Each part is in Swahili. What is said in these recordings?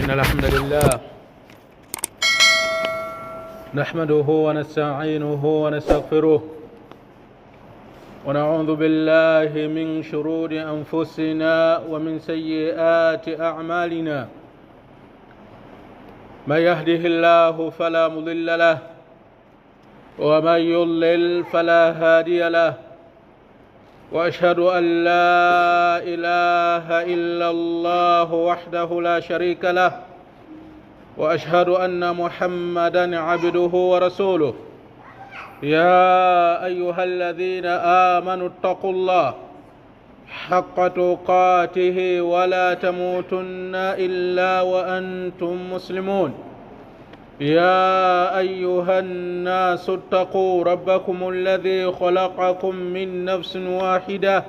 إن الحمد لله نحمده ونستعينه ونستغفره ونعوذ بالله من شرور أنفسنا ومن سيئات أعمالنا. من يهده الله فلا مضل له ومن يضلل فلا هادي له، وأشهد أن لا إله إلا الله وحده لا شريك له، وأشهد أن محمدًا عبده ورسوله. يا أيها الذين آمنوا اتقوا الله حق تقاته ولا تموتن إلا وأنتم مسلمون. يا أيها الناس اتقوا ربكم الذي خلقكم من نفس واحدة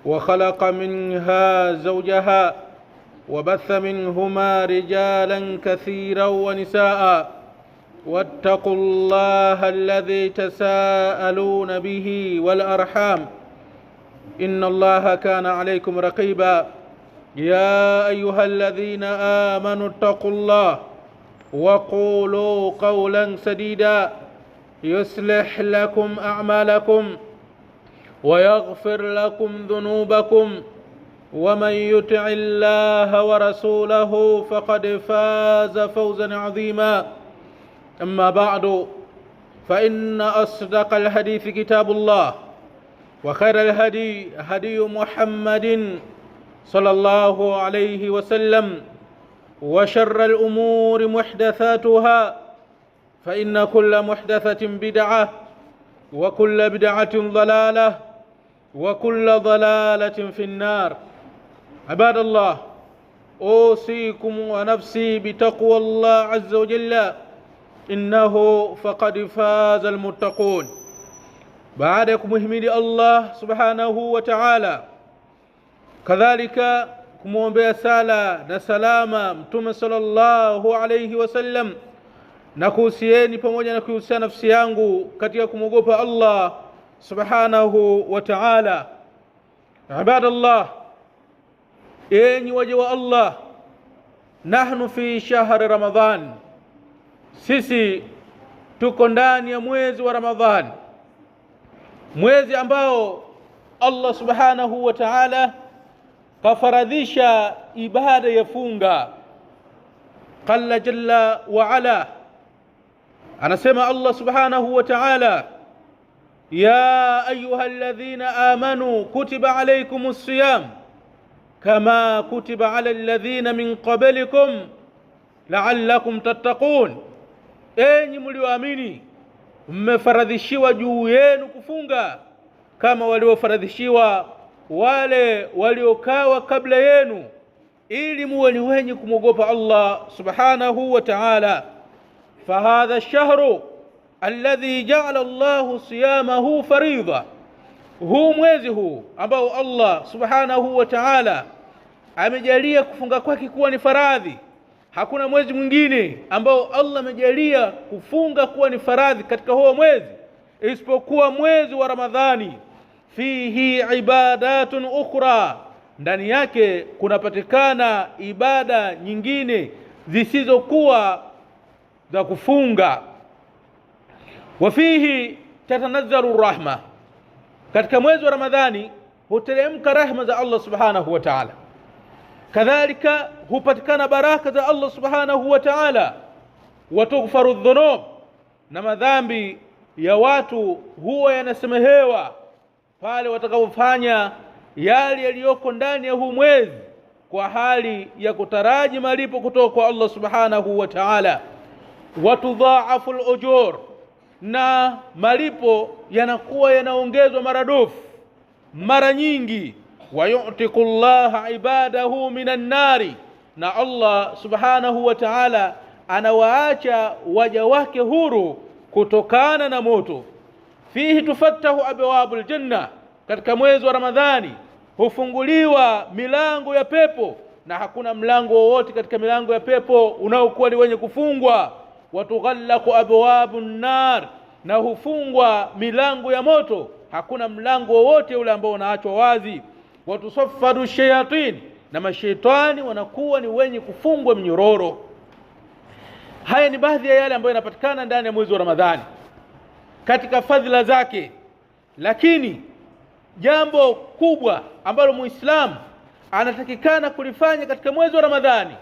وخلق منها زوجها وبث منهما رجالا كثيرا ونساء، واتقوا الله الذي تساءلون به والأرحام إن الله كان عليكم رقيبا. يا أيها الذين آمنوا اتقوا الله وقولوا قولا سديدا يصلح لكم أعمالكم ويغفر لكم ذنوبكم، ومن يطع الله ورسوله فقد فاز فوزا عظيما. أما بعد، فإن أصدق الحديث كتاب الله، وخير الهدي هدي محمد صلى الله عليه وسلم، وشر الأمور محدثاتها، فإن كل محدثة بدعة وكل بدعة ضلالة وكل ضلالة في النار. عباد الله، أوصيكم ونفسي بتقوى الله عز وجل، إنه فقد فاز المتقون. بعدكم مهمدي الله سبحانه وتعالى، كذلك kumwombea sala na salama Mtume sallallahu alayhi wasallam, na kuhusieni pamoja na kuhusia nafsi yangu katika kumwogopa Allah subhanahu wa ta'ala. Ibadallah, enyi waja wa Allah, nahnu fi shahri Ramadhan, sisi tuko ndani ya mwezi wa Ramadhan, mwezi ambao Allah subhanahu wa ta'ala kafaradhisha ibada ya funga. Qala jalla wa ala, anasema Allah subhanahu wa ta'ala, ya ayyuhalladhina amanu kutiba alaykumus siyam kama kutiba ala alladhina min qablikum la'allakum tattaqun. Enyi mlioamini, mmefaradhishiwa juu yenu kufunga kama waliofaradhishiwa wale waliokawa kabla yenu, ili muwe ni wenye kumwogopa Allah subhanahu wa ta'ala. Fahadha ash-shahru alladhi ja'ala Allahu siyamahu faridha, huu mwezi huu ambao Allah subhanahu wa ta'ala amejalia kufunga kwake kuwa ni faradhi. Hakuna mwezi mwingine ambao Allah amejalia kufunga kuwa ni faradhi katika huo mwezi isipokuwa mwezi wa Ramadhani. Fihi ibadatun ukhra, ndani yake kunapatikana ibada nyingine zisizokuwa za kufunga. Wa fihi tatanazzalu rahma, katika mwezi wa Ramadhani huteremka rahma za Allah subhanahu wa ta'ala. Kadhalika hupatikana baraka za Allah subhanahu wa ta'ala. Wa tughfaru dhunub, na madhambi ya watu huwa yanasamehewa pale watakapofanya yale yaliyoko ndani ya huu mwezi kwa hali ya kutaraji malipo kutoka kwa Allah subhanahu wa ta'ala. Wa tudha'afu al-ujur, na malipo yanakuwa yanaongezwa maradufu mara nyingi. Wa yu'tiku Allah ibadahu minan nari, na Allah subhanahu wa ta'ala anawaacha waja wake huru kutokana na moto. Fihi tufattahu abwabul janna, katika mwezi wa Ramadhani hufunguliwa milango ya pepo, na hakuna mlango wowote katika milango ya pepo unaokuwa ni wenye kufungwa. Watughallaqu abwabun nar, na hufungwa milango ya moto, hakuna mlango wowote ule ambao unaachwa wazi. Watusaffadu shayatin, na mashaitani wanakuwa ni wenye kufungwa mnyororo. Haya ni baadhi ya yale ambayo yanapatikana ndani ya mwezi wa Ramadhani katika fadhila zake. Lakini jambo kubwa ambalo Muislamu anatakikana kulifanya katika mwezi wa Ramadhani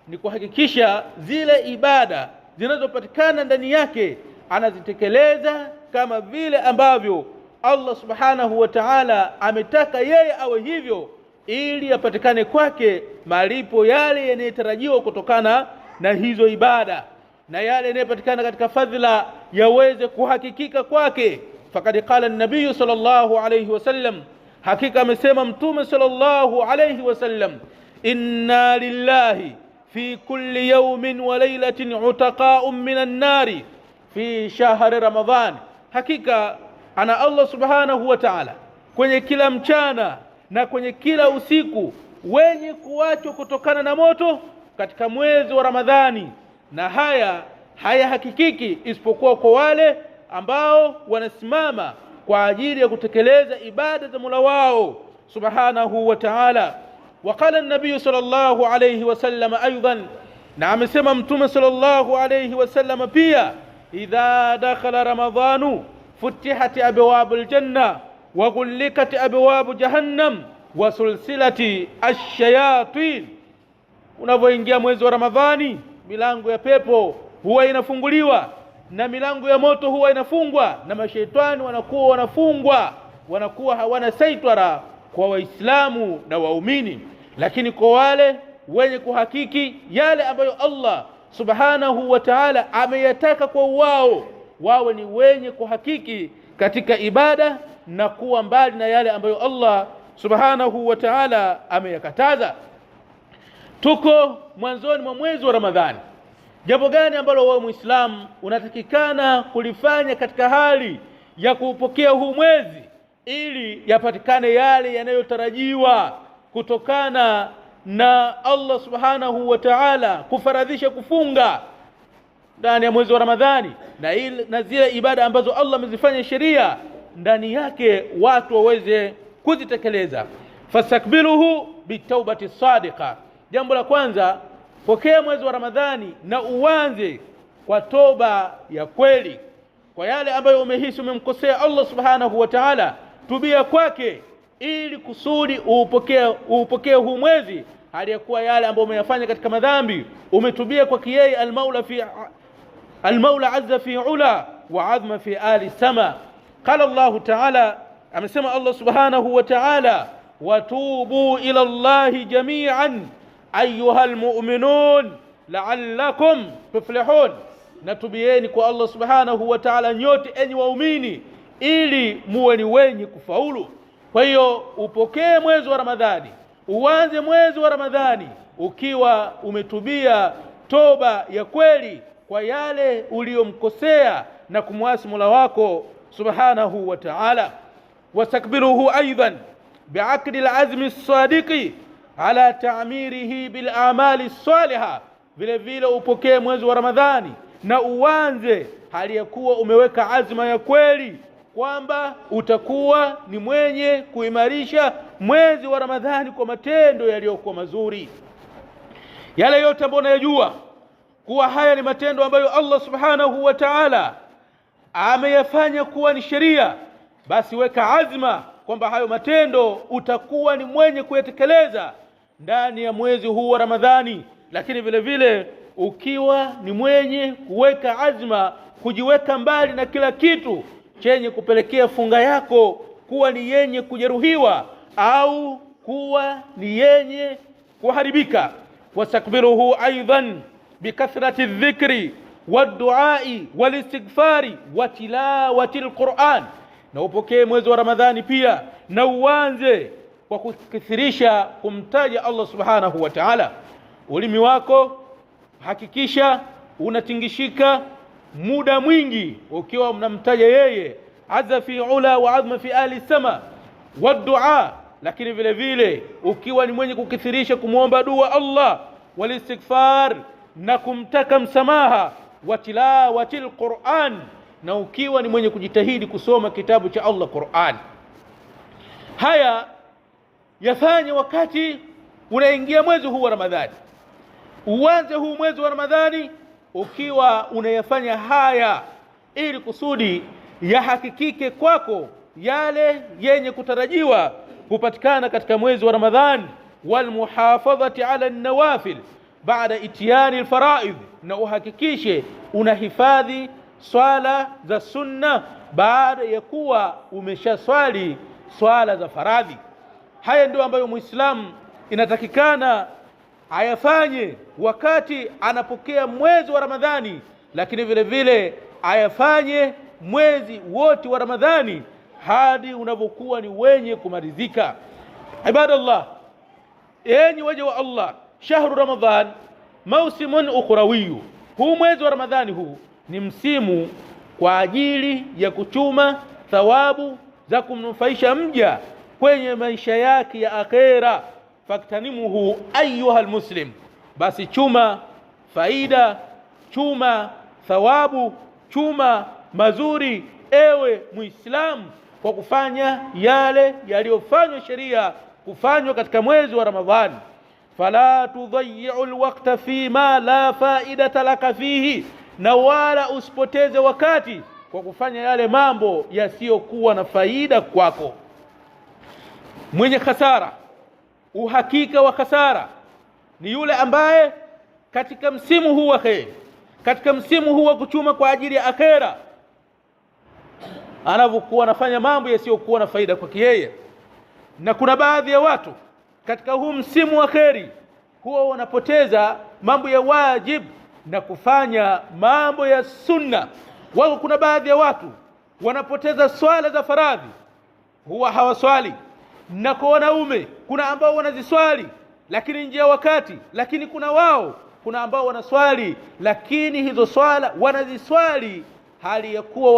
ni kuhakikisha zile ibada zinazopatikana ndani yake anazitekeleza kama vile ambavyo Allah subhanahu wa ta'ala ametaka yeye awe hivyo, ili yapatikane kwake malipo yale yanayotarajiwa kutokana na hizo ibada, na yale yanayopatikana katika fadhila yaweze kuhakikika kwake. Fakad qala an-nabiy sallallahu alayhi wasallam, hakika amesema Mtume sallallahu alayhi wasallam, inna lillahi fi kulli yawmin wa laylatin utaqa'un minan nari fi shahri Ramadhan, hakika ana Allah subhanahu wa ta'ala kwenye kila mchana na kwenye kila usiku wenye kuachwa kutokana na moto katika mwezi wa Ramadhani. Na haya hayahakikiki isipokuwa kwa wale ambao wanasimama kwa ajili ya kutekeleza ibada za Mola wao subhanahu wa ta'ala. Waqala an-nabiy sallallahu alayhi wasallam aidan, na amesema Mtume sallallahu alayhi wasallam pia, idha dakhala ramadhanu futihat abwabul janna wa ghullikat abwabu jahannam wa sulsilati ash-shayatin. Unapoingia mwezi wa Ramadhani, milango ya pepo huwa inafunguliwa na milango ya moto huwa inafungwa, na mashaitani wanakuwa wanafungwa, wanakuwa hawana saitara kwa Waislamu na waumini. Lakini kwa wale wenye kuhakiki yale ambayo Allah subhanahu wa ta'ala ameyataka kwa wao, wawe ni wenye kuhakiki katika ibada na kuwa mbali na yale ambayo Allah subhanahu wa ta'ala ameyakataza. Tuko mwanzoni mwa mwezi wa Ramadhani. Jambo gani ambalo wewe Muislamu unatakikana kulifanya katika hali ya kupokea huu mwezi ili yapatikane yale yanayotarajiwa kutokana na Allah subhanahu wa ta'ala kufaradhisha kufunga ndani ya mwezi wa Ramadhani, na zile ibada ambazo Allah amezifanya sheria ndani yake watu waweze kuzitekeleza? Fastakbiluhu bitawbati sadiqa. Jambo la kwanza, pokea mwezi wa Ramadhani na uanze kwa toba ya kweli. Kwa yale ambayo umehisi umemkosea Allah subhanahu wa ta'ala, tubia kwake ili kusudi upokee huu mwezi hali ya kuwa yale ambayo umeyafanya katika madhambi umetubia kwa yeye al-Maula azza fi ula wa azma fi ali sama. Qala Allah ta'ala, amesema Allah subhanahu wa ta'ala, watubu ila Allah jami'an ayuha almu'minun la'allakum tuflihun, natubieni kwa Allah subhanahu wa ta'ala nyote enyi waumini ili muwe ni wenye kufaulu. Kwa hiyo upokee mwezi wa Ramadhani, uanze mwezi wa Ramadhani ukiwa umetubia toba ya kweli kwa yale uliyomkosea na kumwasi Mola wako subhanahu wa ta'ala. Wastakbiruhu aidan bi'aqdi al-azmi as-sadiqi ala ta'mirihi bil a'mali as-salihah. Vile vile upokee mwezi wa Ramadhani na uanze hali ya kuwa umeweka azma ya kweli kwamba utakuwa ni mwenye kuimarisha mwezi wa Ramadhani kwa matendo yaliyokuwa mazuri. Yale yote ambayo unayajua kuwa haya ni matendo ambayo Allah subhanahu wa ta'ala ameyafanya kuwa ni sheria, basi weka azma kwamba hayo matendo utakuwa ni mwenye kuyatekeleza ndani ya mwezi huu wa Ramadhani. Lakini vile vile ukiwa ni mwenye kuweka azma kujiweka mbali na kila kitu chenye kupelekea funga yako kuwa ni yenye kujeruhiwa au kuwa ni yenye kuharibika. Wastakbiruhu aidan bikathrati dhikri waduai walistighfari wa tilawati alquran. Na upokee mwezi wa Ramadhani pia na uanze kwa kukithirisha kumtaja Allah subhanahu wa ta'ala. Ulimi wako hakikisha unatingishika muda mwingi ukiwa mnamtaja yeye azza fi ula wa azma fi ali sama wa dua, lakini vile vile ukiwa ni mwenye kukithirisha kumuomba dua Allah, walistighfar na kumtaka msamaha, wa tilawati alquran, na ukiwa ni mwenye kujitahidi kusoma kitabu cha Allah Qur'an. Haya yafanye wakati unaingia mwezi huu wa Ramadhani, uanze huu mwezi wa Ramadhani ukiwa unayafanya haya ili kusudi yahakikike kwako yale yenye kutarajiwa kupatikana katika mwezi wa Ramadhani. Walmuhafadhati ala an-nawafil baada itiyani al-faraidh, na uhakikishe unahifadhi swala za sunna baada ya kuwa umeshaswali swala za faradhi. Haya ndio ambayo Muislamu inatakikana ayafanye wakati anapokea mwezi wa Ramadhani, lakini vile vile ayafanye mwezi wote wa Ramadhani hadi unapokuwa ni wenye kumalizika. Ibadallah, enyi waja wa Allah, shahru Ramadhan mausimun ukhrawiyu, huu mwezi wa Ramadhani huu ni msimu kwa ajili ya kuchuma thawabu za kumnufaisha mja kwenye maisha yake ya akhera. Faktanimuhu ayuha almuslim, basi chuma faida, chuma thawabu, chuma mazuri ewe Muislamu, kwa kufanya yale yaliyofanywa sheria kufanywa katika mwezi wa Ramadhani. Fala tudayyi'u alwaqta fima la faidata laka fihi, na wala usipoteze wakati kwa kufanya yale mambo yasiyokuwa na faida kwako. Mwenye khasara, uhakika wa khasara, ni yule ambaye katika msimu huu wa kheri, katika msimu huu wa kuchuma kwa ajili ya akhera, anapokuwa anafanya mambo yasiyokuwa na faida kwake yeye. Na kuna baadhi ya watu katika huu msimu wa kheri huwa wanapoteza mambo ya wajib na kufanya mambo ya sunna. Wao, kuna baadhi ya watu wanapoteza swala za faradhi, huwa hawaswali. Na kwa wanaume kuna ambao wanaziswali lakini nje ya wakati, lakini kuna ambao wanaswali lakini hizo swala wanaziswali hali ya kuwa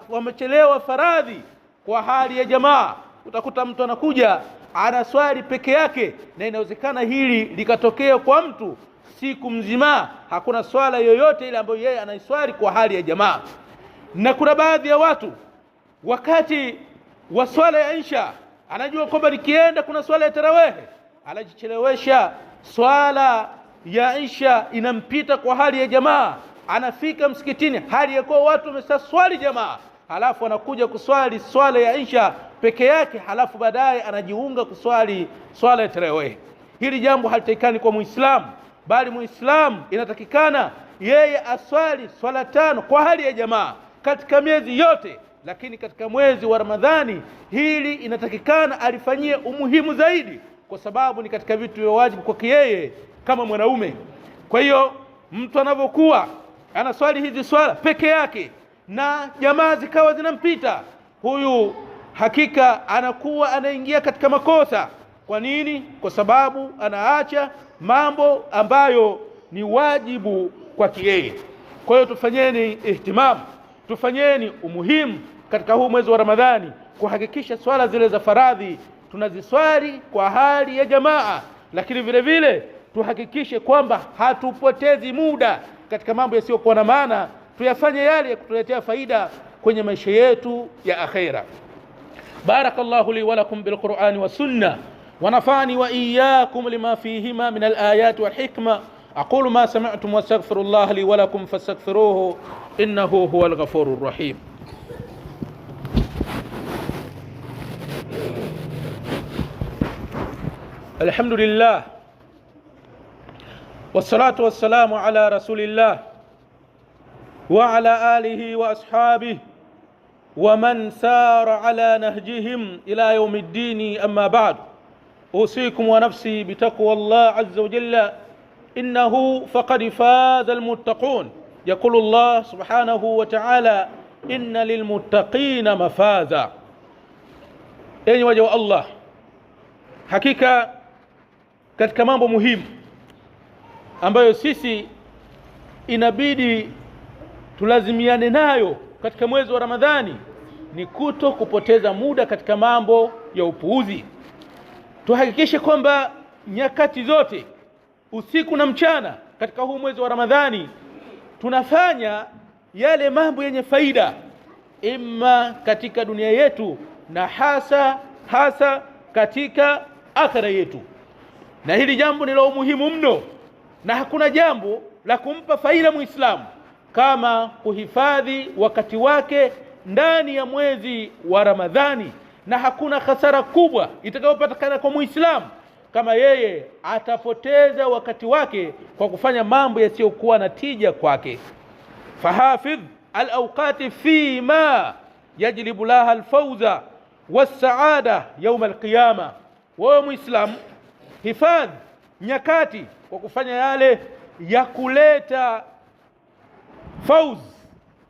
wamechelewa faradhi kwa hali ya jamaa. Utakuta mtu anakuja anaswali peke yake, na inawezekana hili likatokea kwa mtu siku mzima hakuna swala yoyote ile ambayo yeye anaiswali kwa hali ya jamaa. Na kuna baadhi ya watu wakati wa swala ya Isha anajua kwamba nikienda kuna swala ya tarawih, anajichelewesha swala ya Isha, inampita kwa hali ya jamaa, anafika msikitini hali ya kuwa watu wamesaswali jamaa, halafu anakuja kuswali swala ya Isha peke yake, halafu baadaye anajiunga kuswali swala ya tarawih. Hili jambo halitakikani kwa Muislamu, bali Muislamu inatakikana yeye aswali swala 5 kwa hali ya jamaa katika miezi yote, lakini katika mwezi wa Ramadhani hili inatakikana alifanyie umuhimu zaidi, kwa sababu ni katika vitu vya wajibu kwake yeye kama mwanaume. Kwa hiyo mtu anapokuwa anaswali hizi swala peke yake na jamaa zikawa zinampita, huyu hakika anakuwa anaingia katika makosa. Kwa nini? Kwa sababu anaacha mambo ambayo ni wajibu kwake yeye. Kwa hiyo tufanyeni ihtimamu, tufanyeni umuhimu katika huu mwezi wa Ramadhani kuhakikisha swala zile za faradhi tunaziswali kwa hali ya jamaa, lakini vile vile tuhakikishe kwamba hatupotezi muda katika mambo yasiyokuwa na maana, tuyafanye yale ya kutuletea faida kwenye maisha yetu ya akhera. Barakallahu li wa lakum bil Qur'ani wa sunnah wa nafani wa iyyakum lima fihima min al ayati wal hikma. aqulu ma sami'tum wa astaghfirullaha li wa lakum fastaghfiruhu innahu huwal ghafurur rahim. Alhamdulillah wassalatu wassalamu ala rasulillah wa ala alihi wa ashabihi wa man sara ala nahjihim ila yawmiddin. Amma ba'd, usikum wa nafsi bitaqwa Allah azza wa jalla, innahu faqad faza almuttaqun. Yaqulu Allah subhanahu wa ta'ala, inna lilmuttaqina mafaza. Enyi waja wa Allah, hakika katika mambo muhimu ambayo sisi inabidi tulazimiane nayo katika mwezi wa Ramadhani ni kuto kupoteza muda katika mambo ya upuuzi. Tuhakikishe kwamba nyakati zote, usiku na mchana, katika huu mwezi wa Ramadhani tunafanya yale mambo yenye faida, imma katika dunia yetu na hasa katika akhira yetu. Na hili jambo ni la umuhimu mno, na hakuna jambo la kumpa faida Muislamu kama kuhifadhi wakati wake ndani ya mwezi wa Ramadhani, na hakuna hasara kubwa itakayopatikana kwa Muislamu kama yeye atapoteza wakati wake kwa kufanya mambo yasiyokuwa na tija kwake. Fahafidh al-awqati fi ma yajlibu laha al-fawza was-saada yawm al-qiyama. Wewe Muislamu, hifadhi nyakati kwa kufanya yale ya kuleta fauz,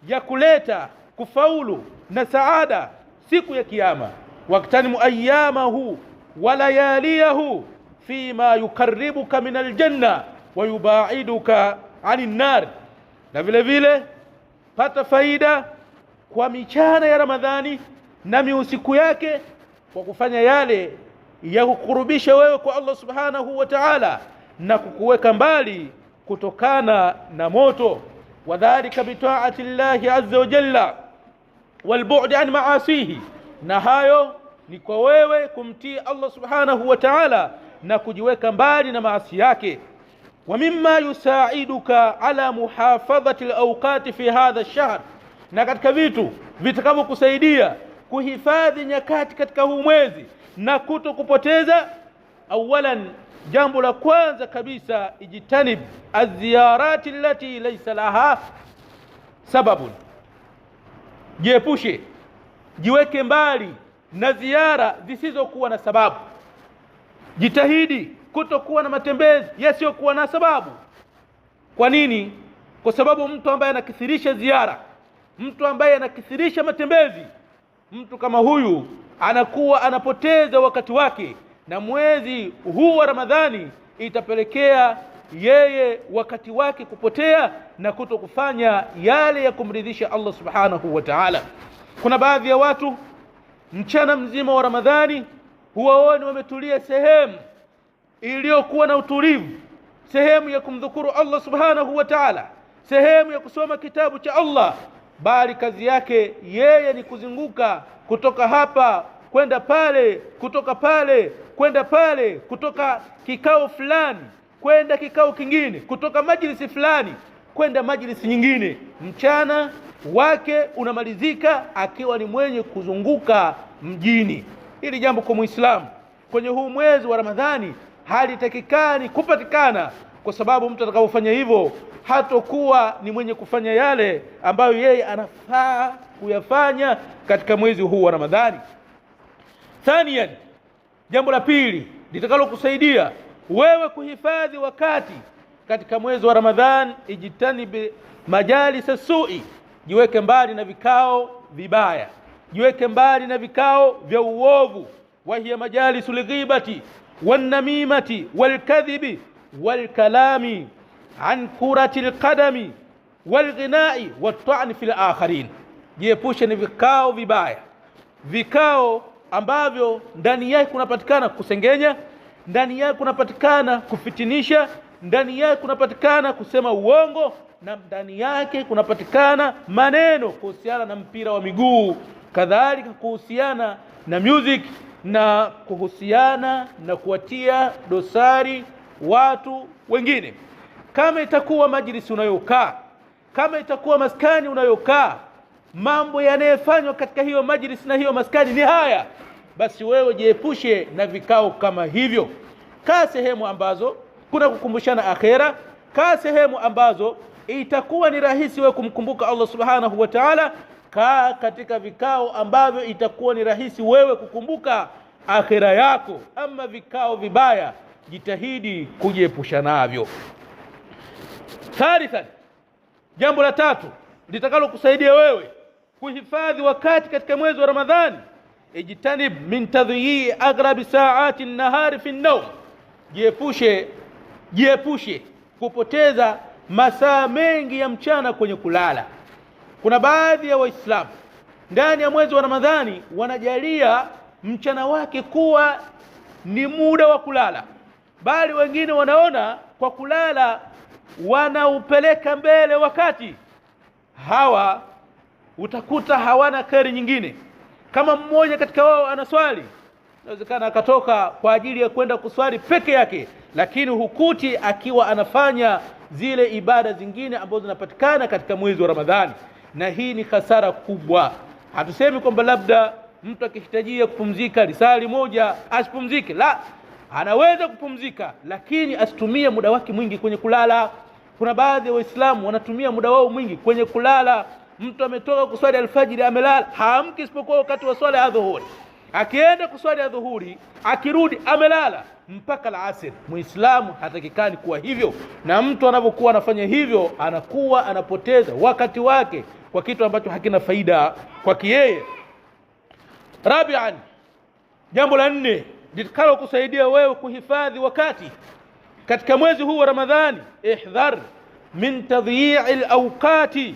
ya kuleta kufaulu na saada siku ya kiyama. Waktanimu ayyamahu wa layaliyahu fima yukarribuka min aljanna wa yubaiduka anin nar. Na vile vile pata faida kwa michana ya Ramadhani na miusiku yake kwa kufanya yale ya kukurubisha wewe kwa Allah subhanahu wa ta'ala na kukuweka mbali kutokana na moto. Wadhalika bitaati llahi azza wa jalla walbu'd an ma'asihi, na hayo ni kwa wewe kumtii Allah subhanahu wa ta'ala na kujiweka mbali na maasi yake. Wa mimma yusaiduka ala muhafadhati alawqati fi hadha ash-shahr, na katika vitu vitakavyokusaidia kuhifadhi nyakati katika huu mwezi na kutokupoteza, awalan, jambo la kwanza kabisa, ijtanib az-ziyarati allati laysa laha sababun. Jiepushe, jiweke mbali na ziara zisizokuwa na sababu. Jitahidi kutokuwa na matembezi yasiyokuwa na sababu. Kwa nini? Kwa sababu mtu ambaye anakithirisha ziara, mtu ambaye anakithirisha matembezi, mtu kama huyu anakuwa anapoteza wakati wake, na mwezi huu wa Ramadhani itapelekea yeye wakati wake kupotea na kutokufanya yale ya kumridhisha Allah subhanahu wa ta'ala. Kuna baadhi ya watu mchana mzima wa Ramadhani huwaoni wametulia sehemu iliyokuwa na utulivu, sehemu ya kumdhukuru Allah subhanahu wa ta'ala, sehemu ya kusoma kitabu cha Allah, bali kazi yake yeye ni kuzunguka kutoka hapa kwenda pale, kutoka pale kwenda pale, kutoka kikao fulani kwenda kikao kingine, kutoka majlisi fulani kwenda majlisi nyingine. Mchana wake unamalizika akiwa ni mwenye kuzunguka mjini. Hili jambo kwa Muislamu kwenye huu mwezi wa Ramadhani halitakikani kupatikana, kwa sababu mtu atakapofanya hivyo hatakuwa ni mwenye kufanya yale ambayo yeye anafaa kuyafanya katika mwezi huu wa Ramadhani. Thaniyan, jambo la pili litakalokusaidia wewe kuhifadhi wakati katika mwezi wa Ramadhani, ijtanib majalis as-su'i. Jiweke mbali na vikao vibaya, jiweke mbali na vikao vya uovu. Wa hiya majalisul ghibati wan namimati wal kadhibi wal kalami an kuratil qadami wal ghina'i wat ta'n fil akharin. Jiepushe na vikao vibaya, vikao ambavyo ndani yake kunapatikana kusengenya, ndani yake kunapatikana kufitinisha, ndani yake kunapatikana kusema uongo, na ndani yake kunapatikana maneno kuhusiana na mpira wa miguu, kadhalika kuhusiana na music, na kuhusiana na kuwatia dosari watu wengine. Kama itakuwa majlisi unayokaa, kama itakuwa maskani unayokaa, mambo yanayofanywa katika hiyo majlisi na hiyo maskani ni haya, basi wewe jiepushe na vikao kama hivyo. Kaa sehemu ambazo kuna kukumbushana akhera, kaa sehemu ambazo itakuwa ni rahisi wewe kumkumbuka Allah subhanahu wa ta'ala, kaa katika vikao ambavyo itakuwa ni rahisi wewe kukumbuka akhera yako. Ama vikao vibaya jitahidi kujiepusha navyo. Thalithan, jambo la tatu litakalo kusaidia wewe kuhifadhi wakati katika mwezi wa Ramadhani, ijtanib min tadhyi aghrab saati an-nahar fi an-nawm. Jiepushe kupoteza masaa mengi ya mchana kwenye kulala. Kuna baadhi ya Waislamu ndani ya mwezi wa Ramadhani wanajalia mchana wake kuwa ni muda wa kulala, bali wengine wanaona kwa kulala wanaupeleka mbele wakati. Hawa utakuta hawana kheri nyingine. Kama mmoja katika wao anaswali, inawezekana akatoka kwa ajili ya kwenda kuswali peke yake, lakini hukuti akiwa anafanya zile ibada zingine ambazo zinapatikana katika mwezi wa Ramadhani, na hii ni hasara kubwa. Hatusemi kwamba labda mtu akihitajia kupumzika risali moja asipumzike, la, anaweza kupumzika, lakini asitumie muda wake mwingi kwenye kulala. Kuna baadhi ya Waislamu wanatumia muda wao mwingi kwenye kulala. Mtu ametoka kuswali alfajiri amelala, haamki isipokuwa wakati wa swala ya dhuhuri. Akienda kuswali ya dhuhuri, akirudi amelala mpaka alasiri. Muislamu hatakikani kuwa hivyo, na mtu anapokuwa anafanya hivyo anakuwa anapoteza wakati wake kwa kitu ambacho hakina faida kwake yeye. Rabian, jambo la 4 litakalo kusaidia wewe kuhifadhi wakati katika mwezi huu wa Ramadhani, ihdhar min tadhi'i al-awqati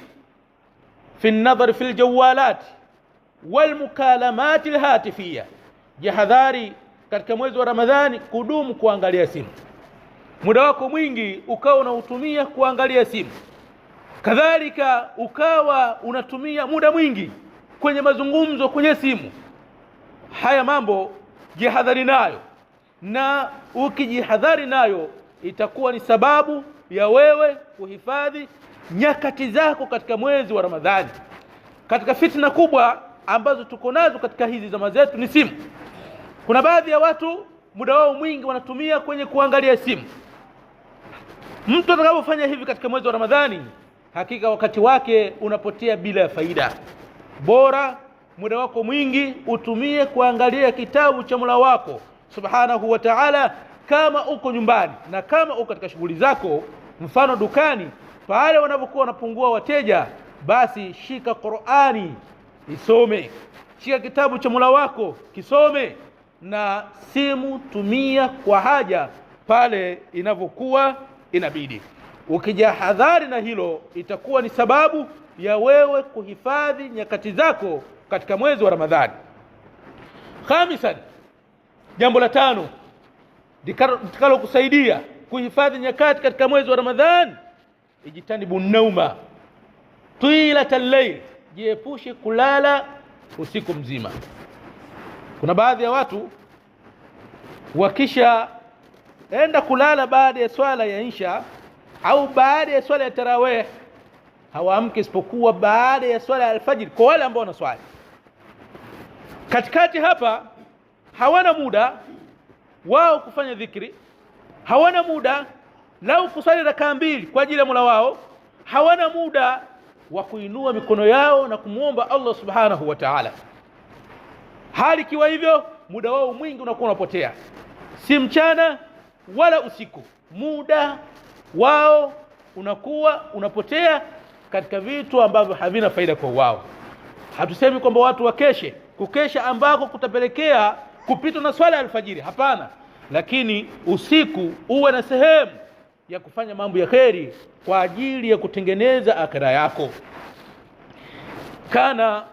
fi an-nadhar fi al-jawalat wal-mukalamat al-hatifiyya. Jihadhari katika mwezi wa Ramadhani kudumu kuangalia simu. Muda wako mwingi ukawa unautumia kuangalia simu, kadhalika ukawa unatumia muda mwingi kwenye mazungumzo kwenye simu. Haya mambo jihadhari nayo, na ukijihadhari nayo itakuwa ni sababu ya wewe kuhifadhi nyakati zako katika mwezi wa Ramadhani. Katika fitna kubwa ambazo tuko nazo katika hizi zama zetu ni simu. Kuna baadhi ya watu muda wao mwingi wanatumia kwenye kuangalia simu. Mtu atakapofanya hivi katika mwezi wa Ramadhani, hakika wakati wake unapotea bila faida. Bora muda wako mwingi utumie kuangalia kitabu cha Mola wako Subhanahu wa Ta'ala, kama uko nyumbani na kama uko katika shughuli zako, mfano dukani, pale wanapokuwa wanapungua wateja, basi shika Qur'ani isome, shika kitabu cha Mola wako kisome, na simu tumia kwa haja pale inavyokuwa inabidi. Ukijihadhari na hilo, itakuwa ni sababu ya wewe kuhifadhi nyakati zako katika mwezi wa Ramadhani. Khamisan, jambo la 5 litakalo kusaidia kuhifadhi nyakati katika mwezi wa Ramadhani, ijitanibu nauma tuilatal layl, jiepushe kulala usiku mzima. Kuna baadhi ya watu wakisha enda kulala baada ya swala ya Isha au baada ya swala ya tarawih, hawaamki isipokuwa baada ya swala ya alfajiri. Kwa wale ambao wanaswali katikati hapa, hawana muda wao kufanya dhikri, hawana muda lau kusali rakaa 2 kwa ajili ya Mola wao, hawana muda wa kuinua mikono yao na kumuomba Allah Subhanahu wa Ta'ala. Hali kiwa hivyo, muda wao mwingi unakuwa unapotea, si mchana wala usiku. Muda wao unakuwa unapotea katika vitu ambavyo havina faida kwa wao. Hatusemi kwamba watu wakeshe, kukesha ambako kutapelekea kupitwa na swala ya alfajiri, hapana, lakini usiku uwe na sehemu ya kufanya mambo ya kheri kwa ajili ya kutengeneza akhira yako. Kana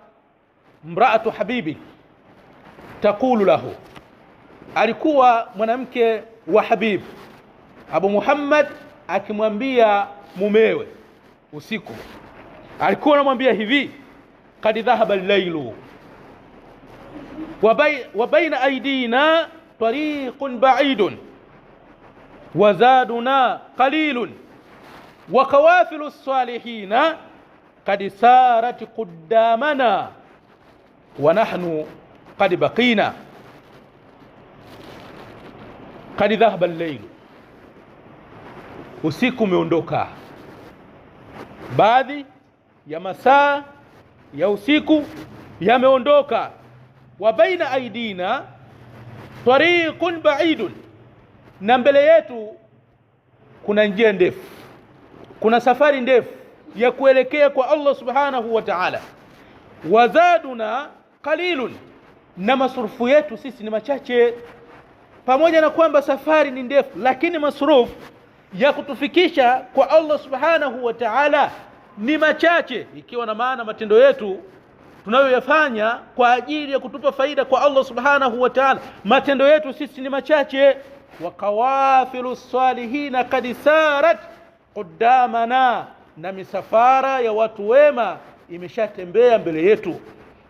mraatu habibi taqulu lahu, alikuwa mwanamke wa Habib Abu Muhammad akimwambia mumewe usiku, alikuwa anamwambia hivi: qad dhahaba al-laylu wa baina aydina tariqun ba'idun wa zaduna qalilun wa kawafilu as-salihina qad sarat qaddamana wa nahnu qad baqina. Qad dhahaba al-layl, usiku umeondoka, baadhi ya masaa ya usiku yameondoka. Wa baina aidina tariqun ba'idun, na mbele yetu kuna njia ndefu, kuna safari ndefu ya kuelekea kwa Allah Subhanahu wa Ta'ala. Wazaduna qalilun, na masrufu yetu sisi ni machache. Pamoja na kwamba safari ni ndefu, lakini masrufu ya kutufikisha kwa Allah Subhanahu wa Ta'ala ni machache, ikiwa na maana matendo yetu tunayoyafanya kwa ajili ya kutupa faida kwa Allah Subhanahu wa Ta'ala, matendo yetu sisi ni machache. Wa qawafilu salihina qad sarat qaddamana, na misafara ya watu wema imeshatembea mbele yetu,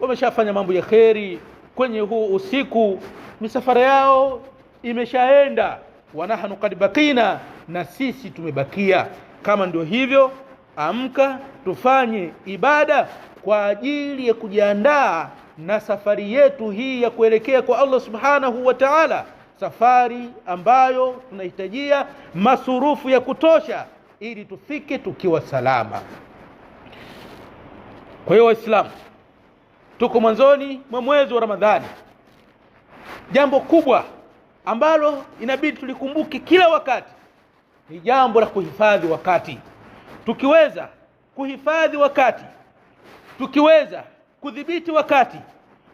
wameshafanya mambo ya kheri kwenye huu usiku misafara yao imeshaenda, wa nahnu qad bakina, na sisi tumebakia. Kama ndio hivyo, amka tufanye ibada kwa ajili ya kujiandaa na safari yetu hii ya kuelekea kwa Allah subhanahu wa ta'ala, safari ambayo tunahitajia masurufu ya kutosha ili tufike tukiwa salama. Kwa hiyo Waislamu, tuko mwanzoni mwa mwezi wa Ramadhani. Jambo kubwa ambalo inabidi tulikumbuke kila wakati ni jambo la kuhifadhi wakati. Tukiweza kuhifadhi wakati, tukiweza kudhibiti wakati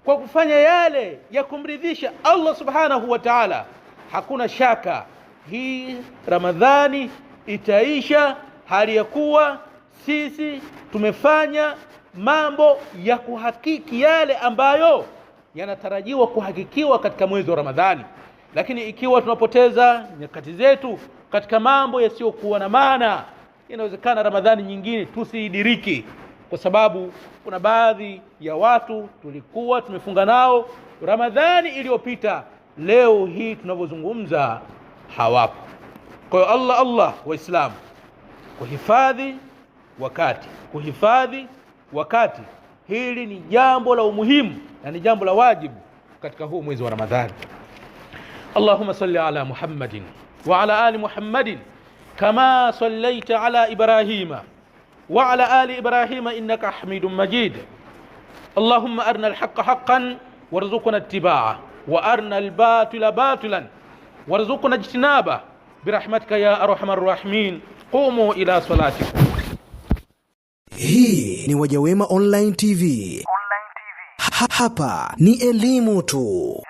kwa kufanya yale ya kumridhisha Allah subhanahu wa ta'ala, hakuna shaka hii Ramadhani itaisha hali ya kuwa sisi tumefanya mambo ya kuhakiki yale ambayo yanatarajiwa kuhakikiwa katika mwezi wa Ramadhani. Lakini ikiwa tunapoteza nyakati zetu katika mambo yasiyokuwa na maana, inawezekana Ramadhani nyingine tusiidiriki, kwa sababu kuna baadhi ya watu tulikuwa tumefunga nao Ramadhani iliyopita, leo hii tunavyozungumza hawapo. Kwa hiyo Allah Waislamu, kuhifadhi wakati, hili ni jambo la umuhimu na ni jambo la wajibu katika huu mwezi wa Ramadhani. Allahumma salli ala Muhammadin wa ala ali Muhammadin kama sallaita ala Ibrahima wa ala ali Ibrahima innaka Hamidum Majid. Allahumma arina al-haqqa haqqan warzuqna ittiba'ah wa arina al-batila batilan warzuqna ijtinabah birahmatika ya arhamar rahimin. Qumu ila salatikum. Hii ni Wajawema Online TV. Hapa ni elimu tu.